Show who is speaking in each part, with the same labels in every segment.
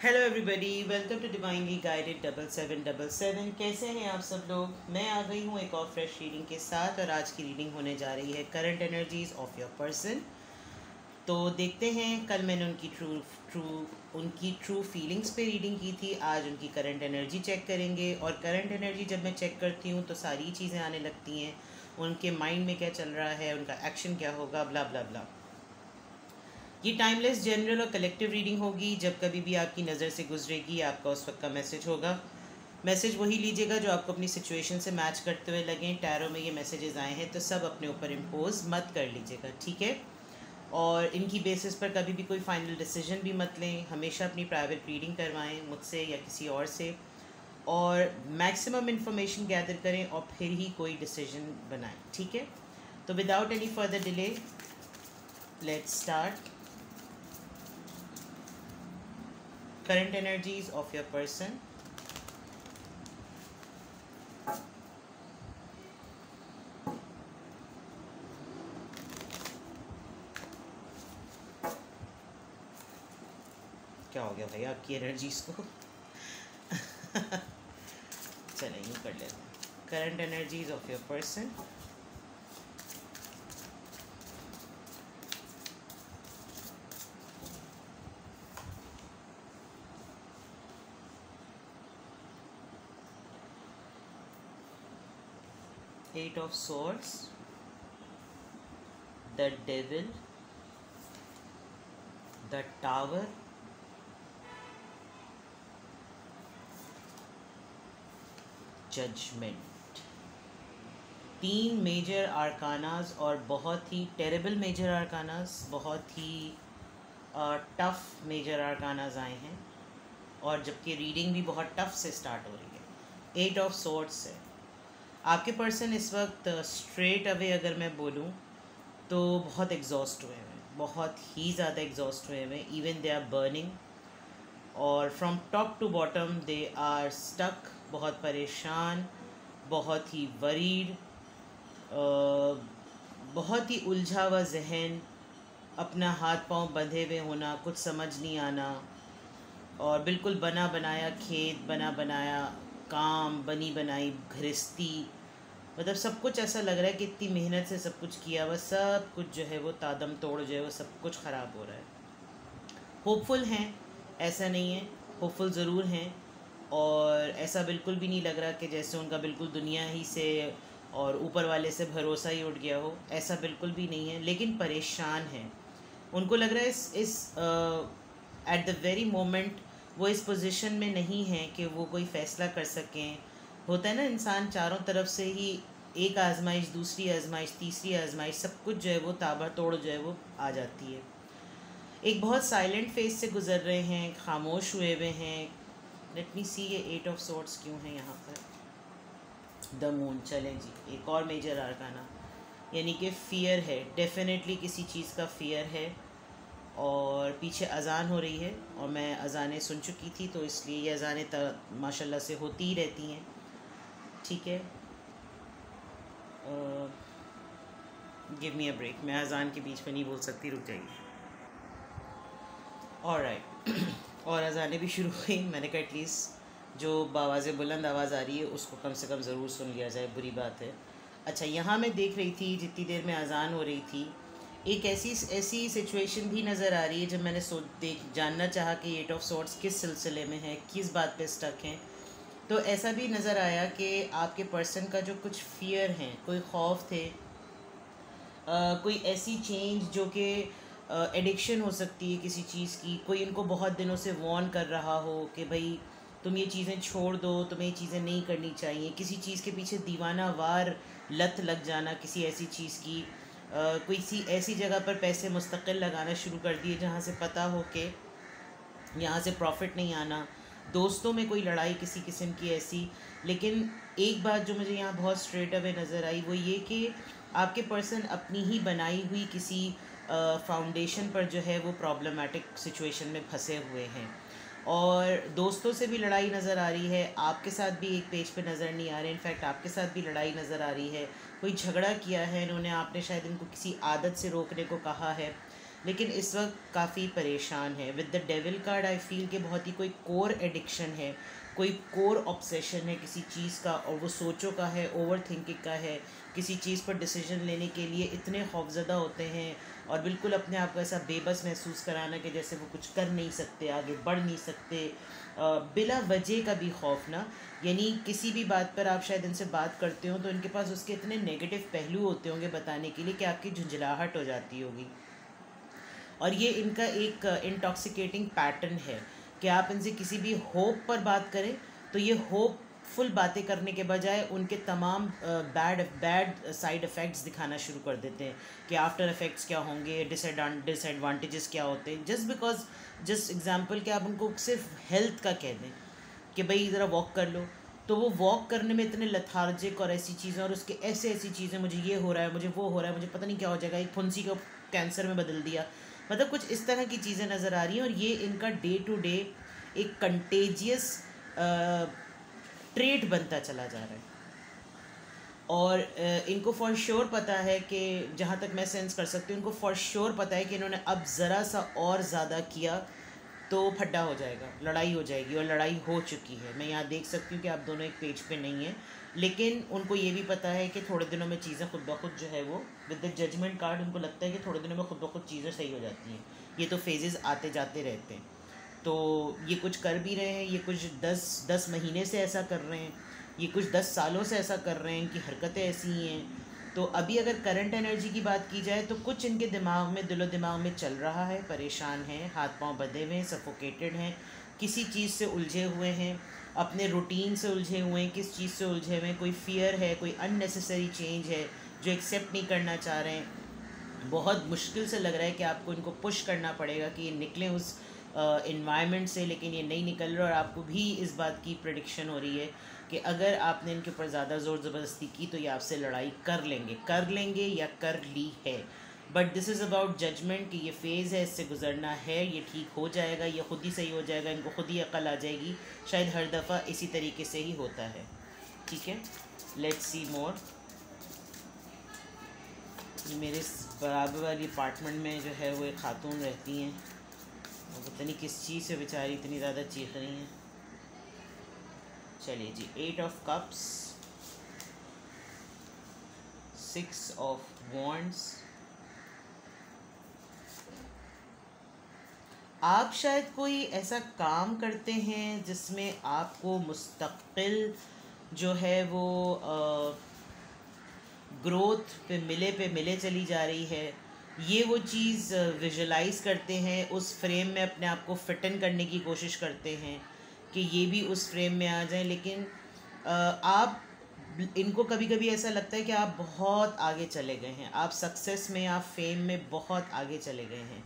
Speaker 1: Hello everybody, welcome to divinely guided 7777। कैसे हैं आप सब लोग। मैं आ गई हूँ एक और फ्रेश रीडिंग के साथ और आज की रीडिंग होने जा रही है current energies of your person. तो देखते हैं, कल मैंने उनकी ट्रू फीलिंग्स पे रीडिंग की थी। आज उनकी करंट एनर्जी चेक करेंगे और करंट एनर्जी जब मैं चेक करती हूँ तो सारी चीज़ें आने लगती हैं। उनके माइंड में क्या चल रहा है, उनका एक्शन क्या होगा, ब्ला ब्ला ब्ला। ये टाइमलेस जनरल और कलेक्टिव रीडिंग होगी। जब कभी भी आपकी नज़र से गुजरेगी आपका उस वक्त का मैसेज होगा। मैसेज वही लीजिएगा जो आपको अपनी सिचुएशन से मैच करते हुए लगें। टैरो में ये मैसेजेस आए हैं तो सब अपने ऊपर इम्पोज मत कर लीजिएगा, ठीक है। और इनकी बेसिस पर कभी भी कोई फाइनल डिसीजन भी मत लें। हमेशा अपनी प्राइवेट रीडिंग करवाएं मुझसे या किसी और से, और मैक्सिमम इन्फॉर्मेशन गैदर करें और फिर ही कोई डिसीजन बनाएं, ठीक है। तो without any further delay let's start. Current energies of your person. क्या हो गया भाई आपकी एनर्जीज को। चलें यूँ कर लेते हैं। Current energies of your person. Eight of Swords, the Devil, the Tower, Judgment। तीन मेजर आर्कानास और बहुत ही टेरेबल मेजर आर्कानास, बहुत ही टफ मेजर आर्कानास आए हैं। और जबकि रीडिंग भी बहुत टफ से स्टार्ट हो रही है। एट ऑफ सोर्ड्स से आपके पर्सन इस वक्त स्ट्रेट अवे अगर मैं बोलूँ तो बहुत एग्जॉस्ट हुए हैं, बहुत ही ज़्यादा एग्जॉस्ट हुए हैं। इवन दे आर बर्निंग और from top to bottom they are stuck, बहुत परेशान, बहुत ही वरीड, बहुत ही उलझा हुआ जहन, अपना हाथ पांव बंधे हुए होना, कुछ समझ नहीं आना, और बिल्कुल बना बनाया खेत, बना बनाया काम, बनी बनाई गृहस्थी, मतलब सब कुछ ऐसा लग रहा है कि इतनी मेहनत से सब कुछ किया हुआ सब कुछ जो है वो तादम तोड़ जो है वो सब कुछ ख़राब हो रहा है। होपफुल हैं, ऐसा नहीं है, होपफुल ज़रूर हैं। और ऐसा बिल्कुल भी नहीं लग रहा कि जैसे उनका बिल्कुल दुनिया ही से और ऊपर वाले से भरोसा ही उठ गया हो, ऐसा बिल्कुल भी नहीं है। लेकिन परेशान हैं। उनको लग रहा है इस एट द वेरी मोमेंट वो इस पोजीशन में नहीं है कि वो कोई फ़ैसला कर सकें। होता है ना, इंसान चारों तरफ से ही एक आजमाइश, दूसरी आजमाइश, तीसरी आजमाइश, सब कुछ जो है वो ताबड़तोड़ जो है वो आ जाती है। एक बहुत साइलेंट फेज से गुज़र रहे हैं, खामोश हुए हुए हैं। लेट मी सी, ये एट ऑफ सोर्ड्स क्यों है यहाँ पर। द मून, चलें जी, एक और मेजर आर्काना, यानी कि फ़ियर है, डेफिनेटली किसी चीज़ का फ़ियर है। और पीछे अज़ान हो रही है और मैं अज़ानें सुन चुकी थी, तो इसलिए ये अज़ानें माशाल्लाह से होती ही रहती हैं, ठीक है। गिव मी अ ब्रेक, मैं अज़ान के बीच में नहीं बोल सकती, रुक जाइए। ऑलराइट। और अज़ानें भी शुरू हुई। मैंने कहा एटलीस्ट जो बावाज़ बुलंद आवाज़ आ रही है उसको कम से कम ज़रूर सुन लिया जाए, बुरी बात है। अच्छा, यहाँ मैं देख रही थी जितनी देर में अज़ान हो रही थी, एक ऐसी सिचुएशन भी नज़र आ रही है। जब मैंने जानना चाहा कि एट ऑफ सॉर्ट्स किस सिलसिले में है, किस बात पे स्टक हैं, तो ऐसा भी नज़र आया कि आपके पर्सन का जो कुछ फ़ियर हैं, कोई खौफ थे, कोई ऐसी चेंज जो कि एडिक्शन हो सकती है किसी चीज़ की, कोई इनको बहुत दिनों से वार्न कर रहा हो कि भाई तुम ये चीज़ें छोड़ दो, तुम्हें ये चीज़ें नहीं करनी चाहिए। किसी चीज़ के पीछे दीवाना वार लत लग जाना, किसी ऐसी चीज़ की, कोई सी ऐसी जगह पर पैसे मुस्तकिल लगाना शुरू कर दिए जहाँ से पता हो कि यहाँ से प्रॉफिट नहीं आना। दोस्तों में कोई लड़ाई किसी किस्म की ऐसी। लेकिन एक बात जो मुझे यहाँ बहुत स्ट्रेट अवे नज़र आई वो ये कि आपके पर्सन अपनी ही बनाई हुई किसी फाउंडेशन पर जो है वो प्रॉब्लमेटिक सिचुएशन में फंसे हुए हैं। और दोस्तों से भी लड़ाई नज़र आ रही है, आपके साथ भी एक पेज पे नज़र नहीं आ रहे, इनफैक्ट आपके साथ भी लड़ाई नज़र आ रही है। कोई झगड़ा किया है इन्होंने, आपने शायद इनको किसी आदत से रोकने को कहा है, लेकिन इस वक्त काफ़ी परेशान है। With the devil card I feel कि बहुत ही कोई कोर एडिक्शन है, कोई कोर ऑब्सेशन है किसी चीज़ का, और वो सोचों का है, ओवर थिंकिंग का है। किसी चीज़ पर डिसीजन लेने के लिए इतने खौफज़दा होते हैं और बिल्कुल अपने आप को ऐसा बेबस महसूस कराना कि जैसे वो कुछ कर नहीं सकते, आगे बढ़ नहीं सकते, बिला वजह का भी खौफ ना। यानी किसी भी बात पर आप शायद इनसे बात करते हो तो इनके पास उसके इतने नेगेटिव पहलू होते होंगे बताने के लिए कि आपकी झुंझलाहट हो जाती होगी। और ये इनका एक इंटॉक्सिकेटिंग पैटर्न है कि आप इनसे किसी भी होप पर बात करें तो ये होपफुल बातें करने के बजाय उनके तमाम बैड साइड इफ़ेक्ट्स दिखाना शुरू कर देते हैं कि आफ्टर इफ़ेक्ट्स क्या होंगे, डिसएडवांटेजेस क्या होते हैं। जस्ट एग्जांपल कि आप उनको सिर्फ हेल्थ का कह दें कि भाई ज़रा वॉक कर लो, तो वो वॉक करने में इतने लथार्जिक और ऐसी चीज़ें, और उसके ऐसी चीज़ें, मुझे ये हो रहा है, मुझे वो हो रहा है, मुझे पता नहीं क्या हो जाएगा, एक फुंसी को कैंसर में बदल दिया, मतलब कुछ इस तरह की चीज़ें नज़र आ रही हैं। और ये इनका डे टू डे एक कंटेजियस ट्रेट बनता चला जा रहा है। और इनको फॉर श्योर पता है कि, जहाँ तक मैं सेंस कर सकती हूँ, इनको फॉर श्योर पता है कि इन्होंने अब ज़रा सा और ज़्यादा किया तो फड्डा हो जाएगा, लड़ाई हो जाएगी, और लड़ाई हो चुकी है। मैं यहाँ देख सकती हूँ कि आप दोनों एक पेज पे नहीं हैं, लेकिन उनको ये भी पता है कि थोड़े दिनों में चीज़ें खुद ब खुद जो है वो, विद द जजमेंट कार्ड, उनको लगता है कि थोड़े दिनों में खुद ब खुद चीज़ें सही हो जाती हैं। ये तो फेजेस आते जाते रहते हैं। तो ये कुछ कर भी रहे हैं, ये कुछ 10 महीने से ऐसा कर रहे हैं, ये कुछ 10 सालों से ऐसा कर रहे हैं, इनकी हरकतें ऐसी ही हैं। तो अभी अगर करंट एनर्जी की बात की जाए तो कुछ इनके दिमाग में, दिलो दिमाग में चल रहा है, परेशान हैं, हाथ पांव बंधे हुए हैं, सफोकेटेड हैं, किसी चीज़ से उलझे हुए हैं, अपने रूटीन से उलझे हुए हैं, किस चीज़ से उलझे हुए हैं, कोई फियर है, कोई अननेसेसरी चेंज है जो एक्सेप्ट नहीं करना चाह रहे हैं। बहुत मुश्किल से लग रहा है कि आपको इनको पुश करना पड़ेगा कि ये निकलें उस इन्वायरमेंट से, लेकिन ये नहीं निकल रहे। और आपको भी इस बात की प्रेडिक्शन हो रही है कि अगर आपने इनके ऊपर ज़्यादा ज़ोर ज़बरदस्ती की तो ये आपसे लड़ाई कर लेंगे या कर ली है। But this is about judgement कि ये फ़ेज़ है, इससे गुजरना है, ये ठीक हो जाएगा, ये खुद ही सही हो जाएगा, इनको खुद ही अकल आ जाएगी। शायद हर दफ़ा इसी तरीके से ही होता है। ठीक है, लेट्स सी मोर। मेरे बराबर वाली अपार्टमेंट में जो है वो एक खातून रहती हैं, वो पता नहीं किस चीज़ से बेचारी इतनी ज़्यादा चीख रही हैं। चलिए जी, 8 ऑफ कप्स, 6 ऑफ वॉन्ड्स। आप शायद कोई ऐसा काम करते हैं जिसमें आपको मुस्तकिल जो है वो ग्रोथ पे मिले चली जा रही है। ये वो चीज़ विजुलाइज करते हैं, उस फ्रेम में अपने आप को फिटन करने की कोशिश करते हैं कि ये भी उस फ्रेम में आ जाए। लेकिन आप, इनको कभी कभी ऐसा लगता है कि आप बहुत आगे चले गए हैं, आप सक्सेस में, आप फेम में बहुत आगे चले गए हैं।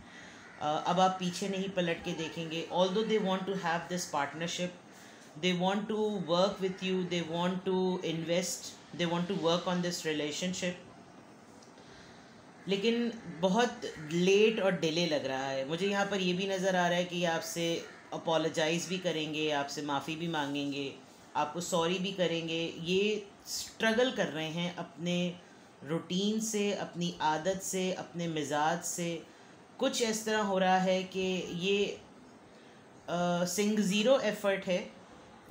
Speaker 1: अब आप पीछे नहीं पलट के देखेंगे। Although they want to have this partnership, they want to work with you, they want to invest, they want to work on this relationship, लेकिन बहुत लेट और डिले लग रहा है। मुझे यहाँ पर ये भी नज़र आ रहा है कि ये आपसे अपोलोजाइज़ भी करेंगे, आपसे माफ़ी भी मांगेंगे, आपको सॉरी भी करेंगे। ये स्ट्रगल कर रहे हैं अपने रूटीन से, अपनी आदत से, अपने मिजाज से। कुछ इस तरह हो रहा है कि ये ज़ीरो एफ़र्ट है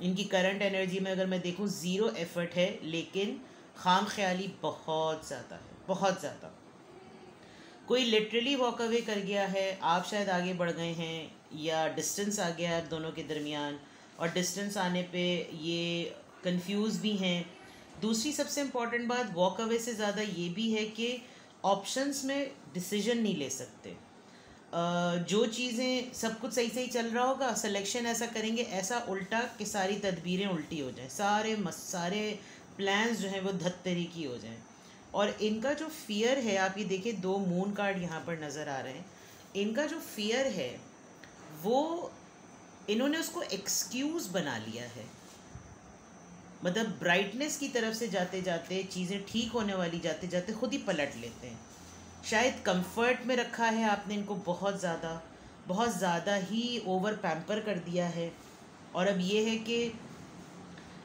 Speaker 1: इनकी करंट एनर्जी में। अगर मैं देखूं ज़ीरो एफ़र्ट है, लेकिन खाम ख्याली बहुत ज़्यादा है, बहुत ज़्यादा। कोई लिटरली वॉक अवे कर गया है, आप शायद आगे बढ़ गए हैं, या डिस्टेंस आ गया है दोनों के दरमियान, और डिस्टेंस आने पे ये कंफ्यूज भी हैं। दूसरी सबसे इम्पॉर्टेंट बात वॉक अवे से ज़्यादा ये भी है कि ऑप्शंस में डिसीजन नहीं ले सकते। जो चीज़ें सब कुछ सही सही चल रहा होगा, सिलेक्शन ऐसा करेंगे, ऐसा उल्टा कि सारी तदबीरें उल्टी हो जाएं, सारे प्लान्स जो हैं वो धत्तरी की हो जाएं। और इनका जो फियर है, आप ये देखिए 2 मून कार्ड यहाँ पर नज़र आ रहे हैं। इनका जो फियर है वो इन्होंने उसको एक्सक्यूज़ बना लिया है। मतलब ब्राइटनेस की तरफ से जाते जाते, चीज़ें ठीक होने वाली जाते जाते खुद ही पलट लेते हैं। शायद कंफर्ट में रखा है आपने इनको बहुत ज़्यादा ही ओवर पैम्पर कर दिया है। और अब ये है कि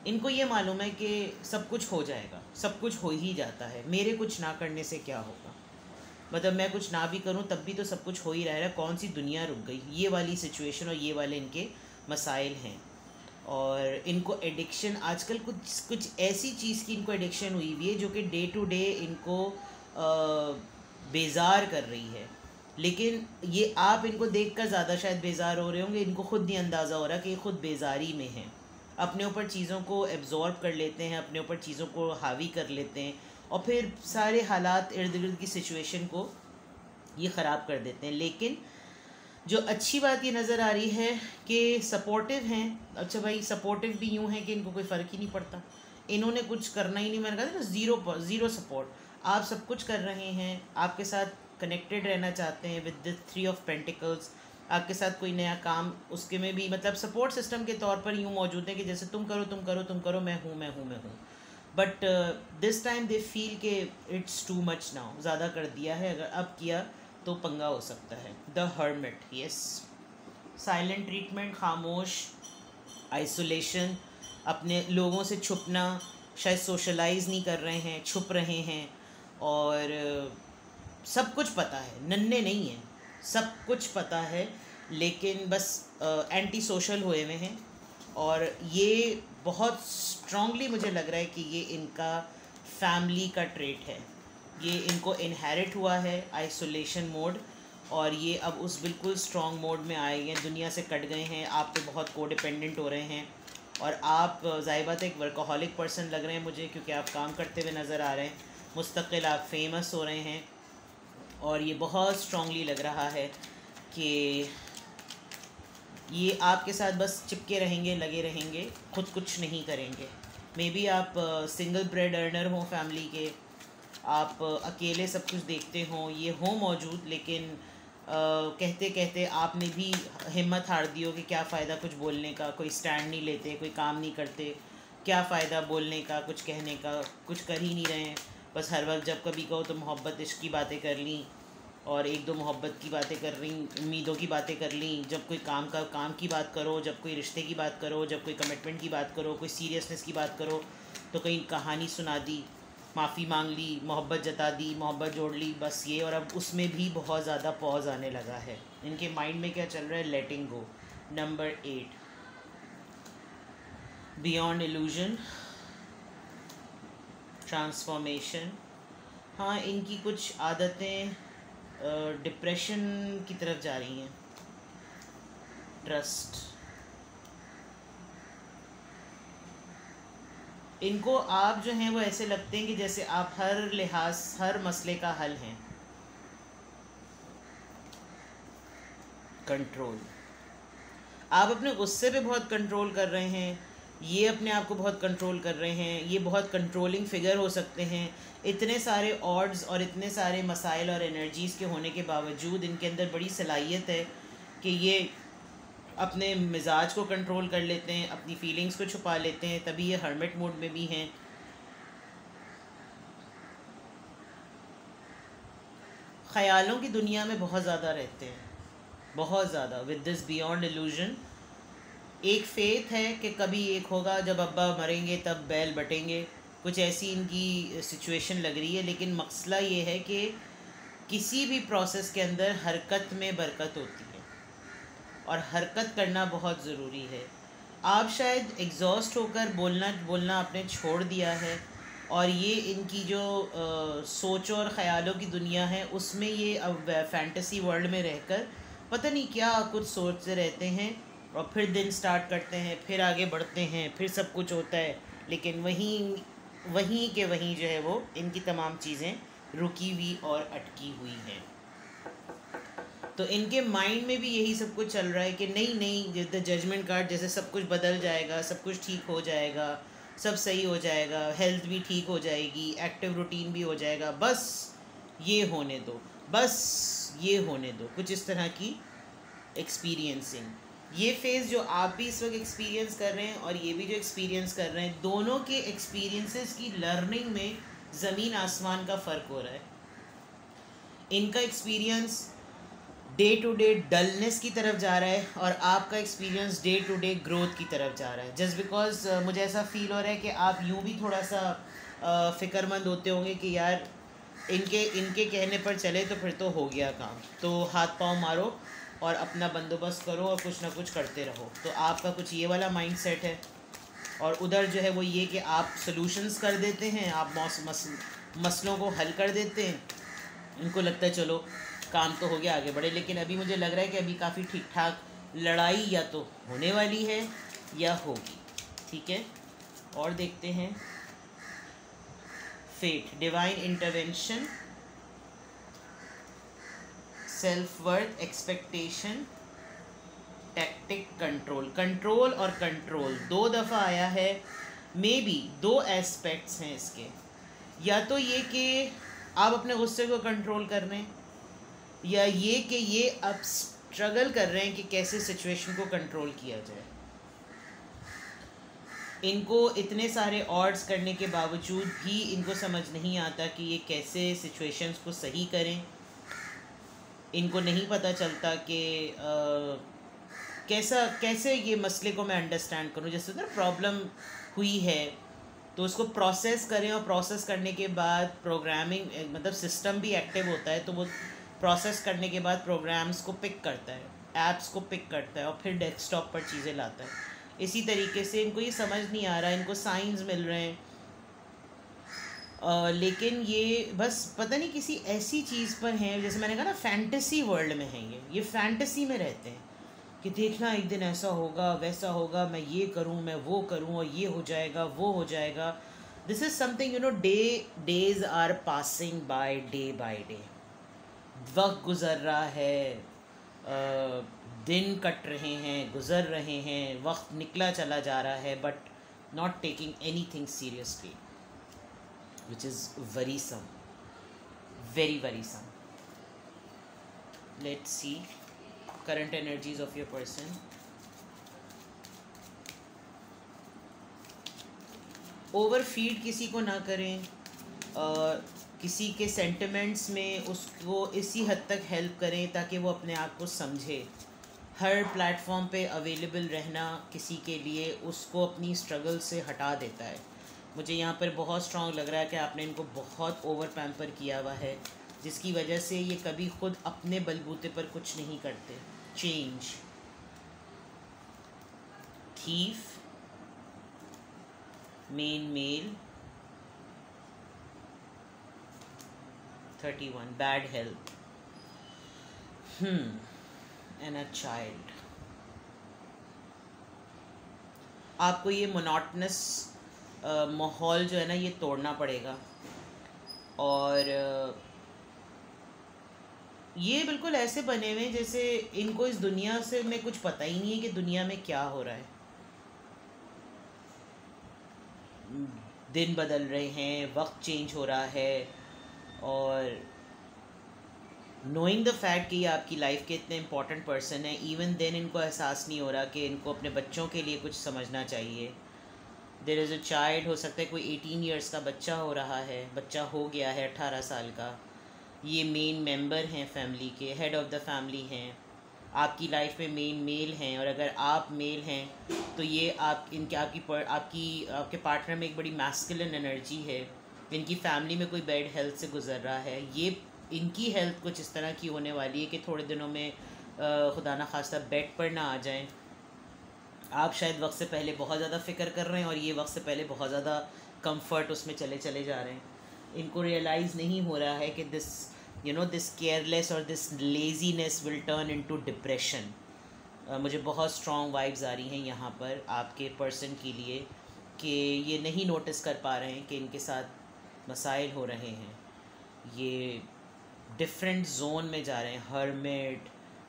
Speaker 1: इनको ये मालूम है कि सब कुछ हो जाएगा, सब कुछ हो ही जाता है, मेरे कुछ ना करने से क्या होगा। मतलब मैं कुछ ना भी करूं तब भी तो सब कुछ हो ही रहा है, कौन सी दुनिया रुक गई, ये वाली सिचुएशन और ये वाले इनके मसाइल हैं। और इनको एडिक्शन आजकल कुछ कुछ ऐसी चीज़ की इनको एडिक्शन हुई हुई है जो कि डे टू डे इनको बेजार कर रही है। लेकिन ये आप इनको देखकर ज़्यादा शायद बेजार हो रहे होंगे, इनको खुद नहीं अंदाज़ा हो रहा कि ये खुद बेजारी में हैं। अपने ऊपर चीज़ों को एब्जॉर्ब कर लेते हैं, अपने ऊपर चीज़ों को हावी कर लेते हैं और फिर सारे हालात इर्द गिर्द की सिचुएशन को ये ख़राब कर देते हैं। लेकिन जो अच्छी बात ये नज़र आ रही है कि सपोर्टिव हैं। अच्छा भाई, सपोर्टिव भी यूँ हैं कि इनको कोई फ़र्क ही नहीं पड़ता, इन्होंने कुछ करना ही नहीं। मैंने कहा था ना, ज़ीरो सपोर्ट। आप सब कुछ कर रहे हैं, आपके साथ कनेक्टेड रहना चाहते हैं विद द 3 ऑफ पेंटिकल्स, आपके साथ कोई नया काम, उसके में भी मतलब सपोर्ट सिस्टम के तौर पर यूँ मौजूद है कि जैसे तुम करो तुम करो तुम करो, मैं हूँ मैं हूँ मैं हूँ। But this time they feel के इट्स टू मच नाउ, ज़्यादा कर दिया है, अगर अब किया तो पंगा हो सकता है। The hermit, yes, silent treatment, खामोश, आइसोलेशन, अपने लोगों से छुपना, शायद सोशलाइज नहीं कर रहे हैं, छुप रहे हैं। और सब कुछ पता है, नन्हे नहीं हैं, सब कुछ पता है, लेकिन बस एंटी सोशल हुए हुए हैं। और ये बहुत स्ट्रांगली मुझे लग रहा है कि ये इनका फैमिली का ट्रेट है, ये इनको इनहेरिट हुआ है, आइसोलेशन मोड। और ये अब उस बिल्कुल स्ट्रॉन्ग मोड में आए हैं, दुनिया से कट गए हैं, आप पे बहुत कोडिपेंडेंट हो रहे हैं। और आप ज़ाहिर बात है एक वर्कोहॉलिक पर्सन लग रहे हैं मुझे, क्योंकि आप काम करते हुए नज़र आ रहे हैं, मुस्तकिल आप फेमस हो रहे हैं। और ये बहुत स्ट्रांगली लग रहा है कि ये आपके साथ बस चिपके रहेंगे, लगे रहेंगे, खुद कुछ नहीं करेंगे। मे बी आप सिंगल ब्रेड अर्नर हों फैमिली के, आप अकेले सब कुछ देखते हों, ये हो मौजूद, लेकिन कहते कहते आपने भी हिम्मत हार दी हो कि क्या फ़ायदा कुछ बोलने का, कोई स्टैंड नहीं लेते, कोई काम नहीं करते, क्या फ़ायदा बोलने का, कुछ कहने का, कुछ कर ही नहीं रहे हैं। बस हर वक्त जब कभी कहो तो मोहब्बत इश्क की बातें कर ली, और एक दो मोहब्बत की बातें कर रही, उम्मीदों की बातें कर ली। जब कोई काम की बात करो, जब कोई रिश्ते की बात करो, जब कोई कमिटमेंट की बात करो, कोई सीरियसनेस की बात करो, तो कहीं कहानी सुना दी, माफ़ी मांग ली, मोहब्बत जता दी, मोहब्बत जोड़ ली, बस ये। और अब उसमें भी बहुत ज़्यादा पॉज आने लगा है इनके माइंड में। क्या चल रहा है? Letting go. Number 8, beyond illusion, transformation. हाँ, इनकी कुछ आदतें डिप्रेशन की तरफ जा रही हैं। ट्रस्ट, इनको आप जो हैं वो ऐसे लगते हैं कि जैसे आप हर लिहाज, हर मसले का हल हैं। कंट्रोल, आप अपने गुस्से पे बहुत कंट्रोल कर रहे हैं, ये अपने आप को बहुत कंट्रोल कर रहे हैं, ये बहुत कंट्रोलिंग फिगर हो सकते हैं। इतने सारे ऑड्स और इतने सारे मसाइल और एनर्जीज़ के होने के बावजूद इनके अंदर बड़ी सलाहियत है कि ये अपने मिजाज को कंट्रोल कर लेते हैं, अपनी फीलिंग्स को छुपा लेते हैं, तभी ये हर्मिट मोड में भी हैं। ख़यालों की दुनिया में बहुत ज़्यादा रहते हैं, बहुत ज़्यादा। विद दिस बियॉन्ड इल्यूजन, एक फेथ है कि कभी एक होगा जब अब्बा मरेंगे तब बैल बटेंगे, कुछ ऐसी इनकी सिचुएशन लग रही है। लेकिन मसला ये है कि किसी भी प्रोसेस के अंदर हरकत में बरकत होती है और हरकत करना बहुत ज़रूरी है। आप शायद एग्जॉस्ट होकर बोलना आपने छोड़ दिया है, और ये इनकी जो सोच और ख़यालों की दुनिया है उसमें ये अब फैंटेसी वर्ल्ड में रहकर पता नहीं क्या कुछ सोचते रहते हैं, और फिर दिन स्टार्ट करते हैं, फिर आगे बढ़ते हैं, फिर सब कुछ होता है, लेकिन वहीं के वहीं जो है वो इनकी तमाम चीज़ें रुकी हुई और अटकी हुई हैं। तो इनके माइंड में भी यही सब कुछ चल रहा है कि नहीं द जजमेंट कार्ड जैसे सब कुछ बदल जाएगा, सब कुछ ठीक हो जाएगा, सब सही हो जाएगा, हेल्थ भी ठीक हो जाएगी, एक्टिव रूटीन भी हो जाएगा, बस ये होने दो, बस ये होने दो, कुछ इस तरह की एक्सपीरियंसिंग। ये फेज़ जो आप भी इस वक्त एक्सपीरियंस कर रहे हैं और ये भी जो एक्सपीरियंस कर रहे हैं, दोनों के एक्सपीरियंसेस की लर्निंग में ज़मीन आसमान का फ़र्क हो रहा है। इनका experience day to day dullness की तरफ जा रहा है और आपका experience day to day growth की तरफ जा रहा है। जस्ट बिकॉज मुझे ऐसा फील हो रहा है कि आप यूँ भी थोड़ा सा फ़िक्रमंद होते होंगे कि यार इनके इनके कहने पर चले तो फिर तो हो गया काम। तो हाथ पांव मारो और अपना बंदोबस्त करो और कुछ ना कुछ करते रहो। तो आपका कुछ ये वाला माइंड सेट है। और उधर जो है वो ये कि आप सॉल्यूशंस कर देते हैं, आप मसलों को हल कर देते हैं। इनको लगता है चलो काम तो हो गया, आगे बढ़े। लेकिन अभी मुझे लग रहा है कि अभी काफ़ी ठीक ठाक लड़ाई या तो होने वाली है या होगी। ठीक है, और देखते हैं। Fate, divine intervention, self worth, expectation, tactic, control. Control और कंट्रोल 2 दफ़ा आया है। मे बी 2 एस्पेक्ट्स हैं इसके। या तो ये कि आप अपने गुस्से को कंट्रोल कर रहे हैं, या ये कि ये अब स्ट्रगल कर रहे हैं कि कैसे सिचुएशन को कंट्रोल किया जाए। इनको इतने सारे ऑड्स करने के बावजूद भी इनको समझ नहीं आता कि ये कैसे सिचुएशंस को सही करें। इनको नहीं पता चलता कि कैसे ये मसले को मैं अंडरस्टैंड करूं। जैसे अगर प्रॉब्लम हुई है तो उसको प्रोसेस करें, और प्रोसेस करने के बाद प्रोग्रामिंग मतलब सिस्टम भी एक्टिव होता है, तो वो प्रोसेस करने के बाद प्रोग्राम्स को पिक करता है, ऐप्स को पिक करता है और फिर डेस्कटॉप पर चीज़ें लाता है। इसी तरीके से इनको ये समझ नहीं आ रहा, इनको साइंस मिल रहे हैं, लेकिन ये बस पता नहीं किसी ऐसी चीज़ पर हैं। जैसे मैंने कहा ना, फैंटेसी वर्ल्ड में है ये फैंटेसी में रहते हैं कि देखना एक दिन ऐसा होगा वैसा होगा, मैं ये करूं मैं वो करूं और ये हो जाएगा वो हो जाएगा। This is something, you know, days are passing by day. वक्त गुज़र रहा है, दिन कट रहे हैं, गुज़र रहे हैं, वक्त निकला चला जा रहा है, but not taking any thing seriously, which is worrisome, very worrisome. Let's see current energies of your person. ओवरफीड किसी को ना करें, किसी के सेंटिमेंट्स में उसको इसी हद तक हेल्प करें ताकि वो अपने आप को समझे। हर प्लेटफॉर्म पे अवेलेबल रहना किसी के लिए उसको अपनी स्ट्रगल से हटा देता है। मुझे यहाँ पर बहुत स्ट्रॉन्ग लग रहा है कि आपने इनको बहुत ओवर पैम्पर किया हुआ है, जिसकी वजह से ये कभी खुद अपने बलबूते पर कुछ नहीं करते। Change, thief, men mail, 31, bad health, and a child. आपको ये मोनोटनस माहौल जो है ना, ये तोड़ना पड़ेगा। और ये बिल्कुल ऐसे बने हुए जैसे इनको इस दुनिया से में कुछ पता ही नहीं है कि दुनिया में क्या हो रहा है। दिन बदल रहे हैं, वक्त चेंज हो रहा है, और नोइंग द फैक्ट कि ये आपकी लाइफ के इतने इम्पॉर्टेंट पर्सन है, इवन देन इनको एहसास नहीं हो रहा कि इनको अपने बच्चों के लिए कुछ समझना चाहिए। देयर इज़ अ चाइल्ड, हो सकता है कोई 18 ईयर्स का बच्चा हो रहा है, बच्चा हो गया है 18 साल का। ये मेन मेंबर हैं फैमिली के, हेड ऑफ़ द फैमिली हैं, आपकी लाइफ में मेन मेल हैं। और अगर आप मेल हैं तो ये आपके पार्टनर में एक बड़ी मैस्कुलिन एनर्जी है। इनकी फैमिली में कोई बैड हेल्थ से गुजर रहा है, ये इनकी हेल्थ कुछ इस तरह की होने वाली है कि थोड़े दिनों में खुदा ना खास्ता बेड पर ना आ जाएं। आप शायद वक्त से पहले बहुत ज़्यादा फ़िक्र कर रहे हैं और ये वक्त से पहले बहुत ज़्यादा कंफर्ट उसमें चले जा रहे हैं। इनको रियलाइज़ नहीं हो रहा है कि दिस केयरलेस और this laziness will turn into depression. मुझे बहुत स्ट्रॉन्ग वाइब्स आ रही हैं यहाँ पर आपके पर्सन के लिए कि ये नहीं नोटिस कर पा रहे हैं कि इनके साथ मसाइल हो रहे हैं। ये डिफरेंट जोन में जा रहे हैं, hermit,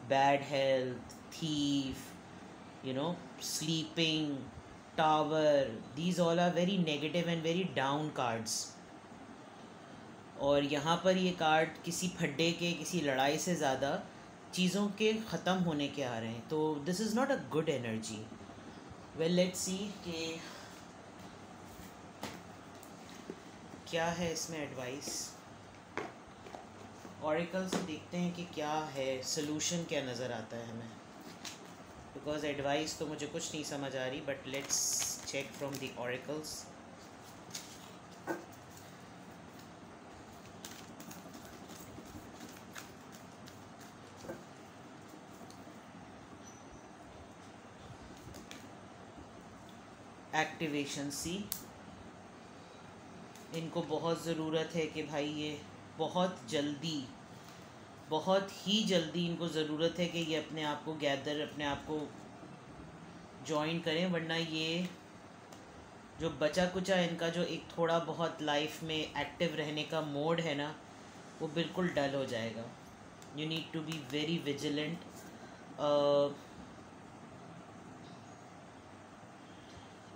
Speaker 1: bad health, thief, sleeping, tower, these all are very negative and very down cards. और यहाँ पर ये कार्ड किसी फड्डे के, किसी लड़ाई से ज़्यादा चीज़ों के ख़त्म होने के आ रहे हैं। तो this is not a good energy. Well, let's see कि क्या है इसमें एडवाइस। ऑरेकल से देखते हैं कि क्या है सॉल्यूशन, क्या नज़र आता है हमें। बिकॉज एडवाइस तो मुझे कुछ नहीं समझ आ रही, but let's check from the oracles. Activation C. इनको बहुत ज़रूरत है कि भाई ये बहुत ही जल्दी इनको ज़रूरत है कि ये अपने आप को गैदर, अपने आप को जॉइन करें, वरना ये जो बचा कुचा इनका जो एक थोड़ा बहुत लाइफ में एक्टिव रहने का मोड है ना, वो बिल्कुल डल हो जाएगा। You need to be very vigilant.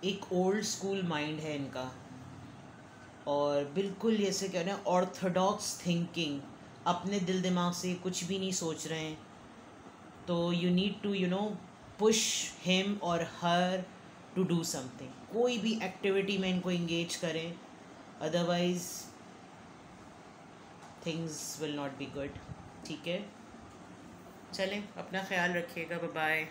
Speaker 1: एक ओल्ड स्कूल माइंड है इनका, और बिल्कुल जैसे क्या ना ऑर्थोडॉक्स थिंकिंग, अपने दिल दिमाग से कुछ भी नहीं सोच रहे हैं। तो you need to push him or her to do something, कोई भी एक्टिविटी में इनको इंगेज करें, otherwise things will not be good. ठीक है, चलें, अपना ख्याल रखिएगा, बाय बाय।